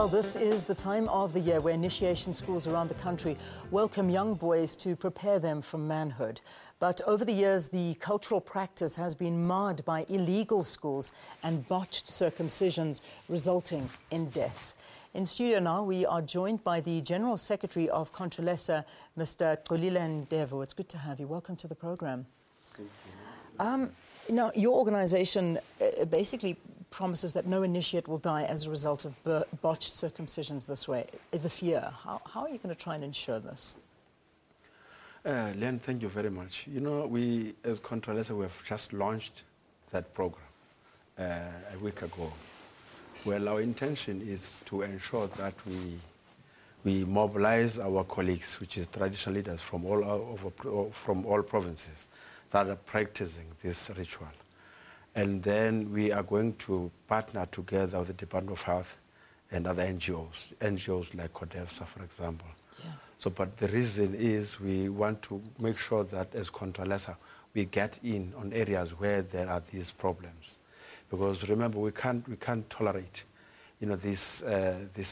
Well, this is the time of the year where initiation schools around the country welcome young boys to prepare them for manhood. But over the years, the cultural practice has been marred by illegal schools and botched circumcisions, resulting in deaths. In studio now, we are joined by the General Secretary of CONTRALESA, Mr Xolile Ndevu. It's good to have you. Welcome to the program. Thank you. Now, your organization basically promises that no initiate will die as a result of botched circumcisions this year. How are you going to try and ensure this? Len, thank you very much. You know, we, as CONTRALESA, we have just launched that program a week ago. Well, our intention is to ensure that we mobilize our colleagues, which is traditional leaders from all provinces that are practicing this ritual. And then we are going to partner together with the Department of Health and other NGOs like CONTRALESA, for example. Yeah. So, but the reason is we want to make sure that as CONTRALESA, we get in on areas where there are these problems. Because remember, we can't tolerate, you know, this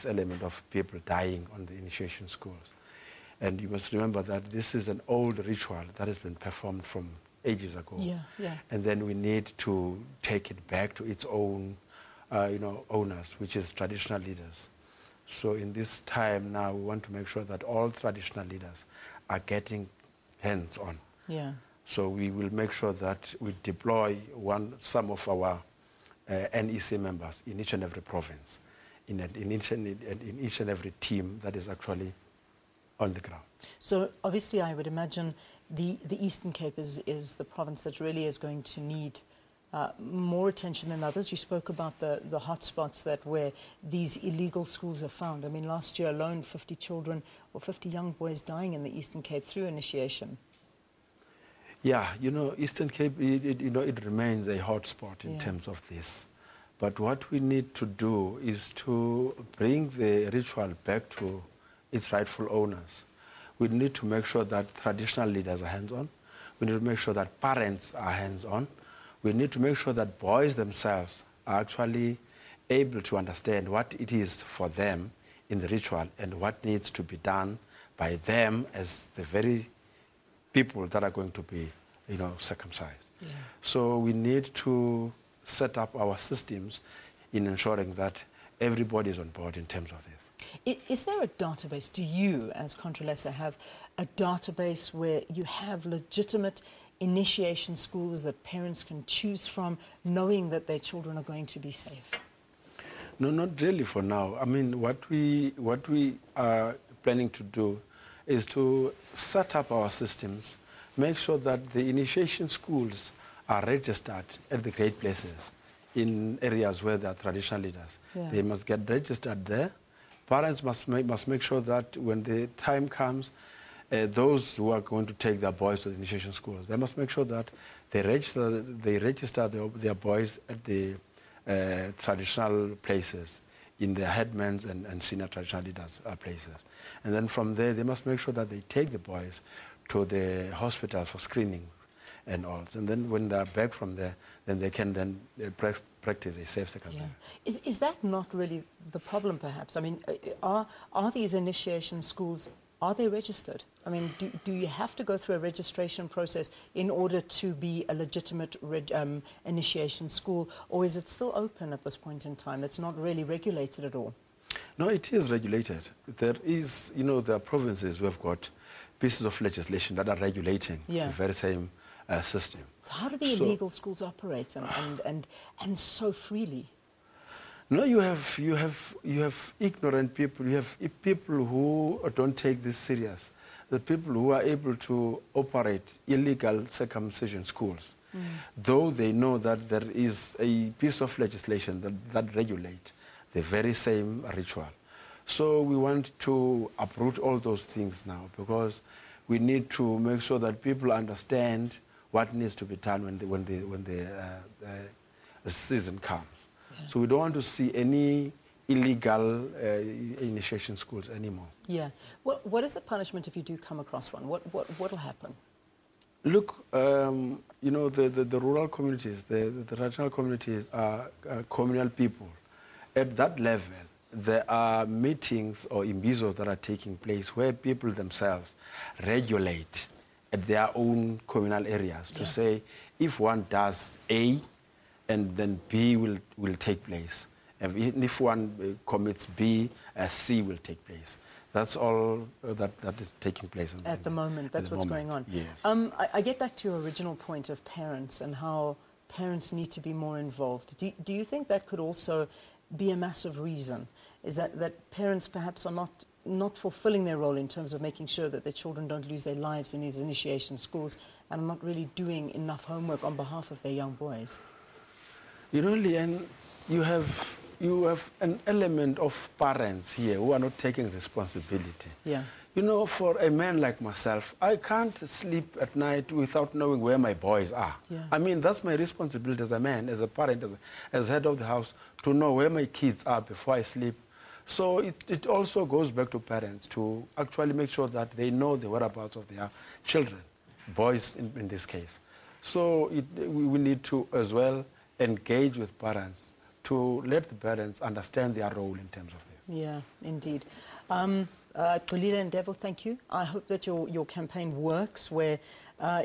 element of people dying on the initiation schools. And you must remember that this is an old ritual that has been performed from ages ago. Yeah, yeah. And then we need to take it back to its own, owners, which is traditional leaders. So in this time now, we want to make sure that all traditional leaders are getting hands-on. Yeah. So we will make sure that we deploy some of our NEC members in each and every province, in each and every team that is actually on the ground. So obviously I would imagine the Eastern Cape is the province that really is going to need more attention than others. You spoke about the hotspots where these illegal schools are found. I mean, last year alone, 50 children or 50 young boys dying in the Eastern Cape through initiation. Yeah, you know, Eastern Cape, it remains a hotspot in terms of this. But what we need to do is to bring the ritual back to its rightful owners. We need to make sure that traditional leaders are hands-on. We need to make sure that parents are hands-on. We need to make sure that boys themselves are actually able to understand what it is for them in the ritual and what needs to be done by them as the very people that are going to be, circumcised. Yeah. So we need to set up our systems in ensuring that everybody is on board in terms of this. Is there a database? Do you, as CONTRALESA, have a database where you have legitimate initiation schools that parents can choose from, knowing that their children are going to be safe? No, not really for now. I mean, what we are planning to do is to set up our systems, make sure that the initiation schools are registered at the great places in areas where there are traditional leaders. Yeah. They must get registered there. Parents must make sure that when the time comes, those who are going to take their boys to the initiation schools, they must make sure that they register their boys at the traditional places, in the headmen's and senior traditional leaders places. And then from there, they must make sure that they take the boys to the hospitals for screening and all. And then when they're back from there, then they can practice a safe circumcision. Yeah. Is that not really the problem, perhaps? I mean, are these initiation schools, are they registered? I mean, do you have to go through a registration process in order to be a legitimate initiation school, or is it still open at this point in time? It's not really regulated at all? No, it is regulated. There is, there are provinces who have got pieces of legislation that are regulating the very same system. So how do the illegal schools operate and so freely? No, you have ignorant people. You have people who don't take this serious. The people who are able to operate illegal circumcision schools, though they know that there is a piece of legislation that regulates the very same ritual. So we want to uproot all those things now, because we need to make sure that people understand what needs to be done when the season comes. Yeah. So we don't want to see any illegal initiation schools anymore. Yeah. What is the punishment if you do come across one? What will happen? Look, the rural communities, the traditional communities are communal people. At that level, there are meetings or imbizos that are taking place where people themselves regulate at their own communal areas to say if one does A, and then B will take place. And if one commits B, C will take place. That's all that is taking place at the moment. That's what's going on. Yes. I get back to your original point of parents and how parents need to be more involved. Do you think that could also be a massive reason? Is that parents perhaps are not fulfilling their role in terms of making sure that their children don't lose their lives in these initiation schools and are not really doing enough homework on behalf of their young boys? You know, Leanne, you have an element of parents here who are not taking responsibility. Yeah. You know, for a man like myself, I can't sleep at night without knowing where my boys are. Yeah. I mean, that's my responsibility as a man, as a parent, as head of the house, to know where my kids are before I sleep. So it also goes back to parents to actually make sure that they know the whereabouts of their children, boys in this case. So we need to as well engage with parents to let the parents understand their role in terms of this. Yeah, indeed. Xolile Ndevu, thank you. I hope that your campaign works, where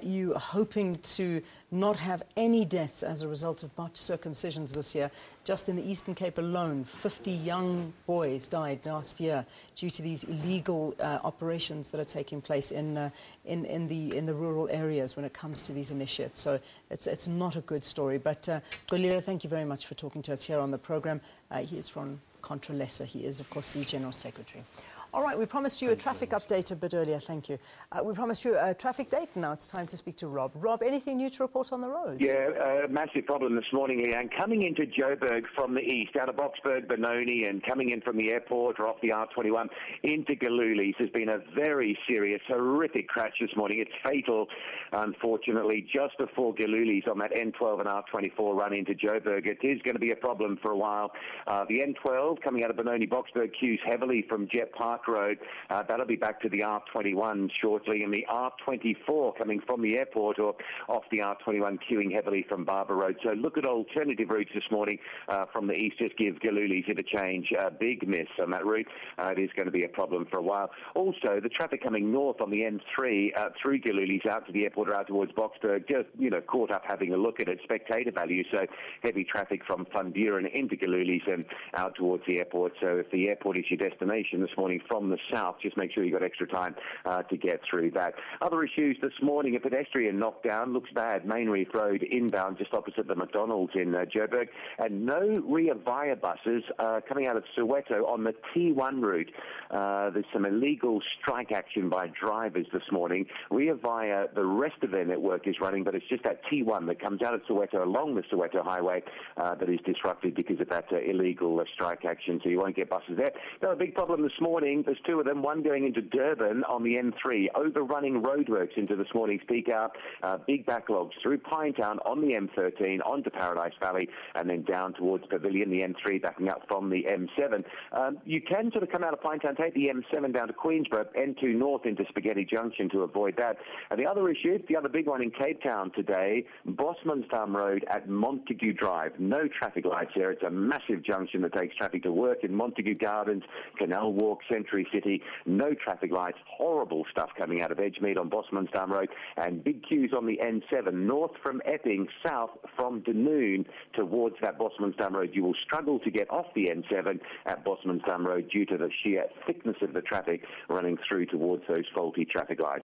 you are hoping to not have any deaths as a result of botched circumcisions this year. Just in the Eastern Cape alone, 50 young boys died last year due to these illegal operations that are taking place in the rural areas when it comes to these initiates. So it's not a good story. But Xolile, thank you very much for talking to us here on the program. He is from CONTRALESA. He is, of course, the General Secretary. All right, we promised you a traffic update a bit earlier, thank you. We promised you a traffic date, now it's time to speak to Rob. Rob, anything new to report on the roads? Yeah, massive problem this morning, Leanne. Coming into Joburg from the east, out of Boksburg, Benoni, and coming in from the airport or off the R21 into Galulis has been a very serious, horrific crash this morning. It's fatal, unfortunately, just before Galulis on that N12 and R24 run into Joburg. It is going to be a problem for a while. The N12 coming out of Benoni, Boksburg queues heavily from Jet Park Road. That'll be back to the R21 shortly, and the R24 coming from the airport or off the R21 queuing heavily from Barber Road. So look at alternative routes this morning from the east. Just give Galulis interchange a big miss on that route. It is going to be a problem for a while. Also, the traffic coming north on the N3 through Galulis out to the airport or out towards Boksburg, just, caught up having a look at it. Spectator value, so heavy traffic from Van Buren into Galulis and out towards the airport. So if the airport is your destination this morning from the south, just make sure you've got extra time to get through that. Other issues this morning, a pedestrian knockdown, looks bad, Main Reef Road inbound just opposite the McDonald's in Joburg, and no Ria Via buses coming out of Soweto on the T1 route. There's some illegal strike action by drivers this morning. Ria Via, the rest of their network is running, but it's just that T1 that comes out of Soweto along the Soweto highway that is disrupted because of that illegal strike action, so you won't get buses there. Now, a big problem this morning, there's two of them, one going into Durban on the N3, overrunning roadworks into this morning's peak hour, big backlogs through Pinetown on the M13, onto Paradise Valley, and then down towards Pavilion, the N3 backing up from the M7. You can sort of come out of Pinetown, take the M7 down to Queensborough, N2 north into Spaghetti Junction to avoid that. And the other issue, the other big one in Cape Town today, Bosmansdam Road at Montague Drive. No traffic lights there. It's a massive junction that takes traffic to work in Montague Gardens, Canal Walk, Century City. No traffic lights. Horrible stuff coming out of Edgemead on Bosmansdam Road, and big queues on the N7 north from Epping, south from Dunoon towards that Bosmansdam Road. You will struggle to get off the N7 at Bosmansdam Road due to the sheer thickness of the traffic running through towards those faulty traffic lights.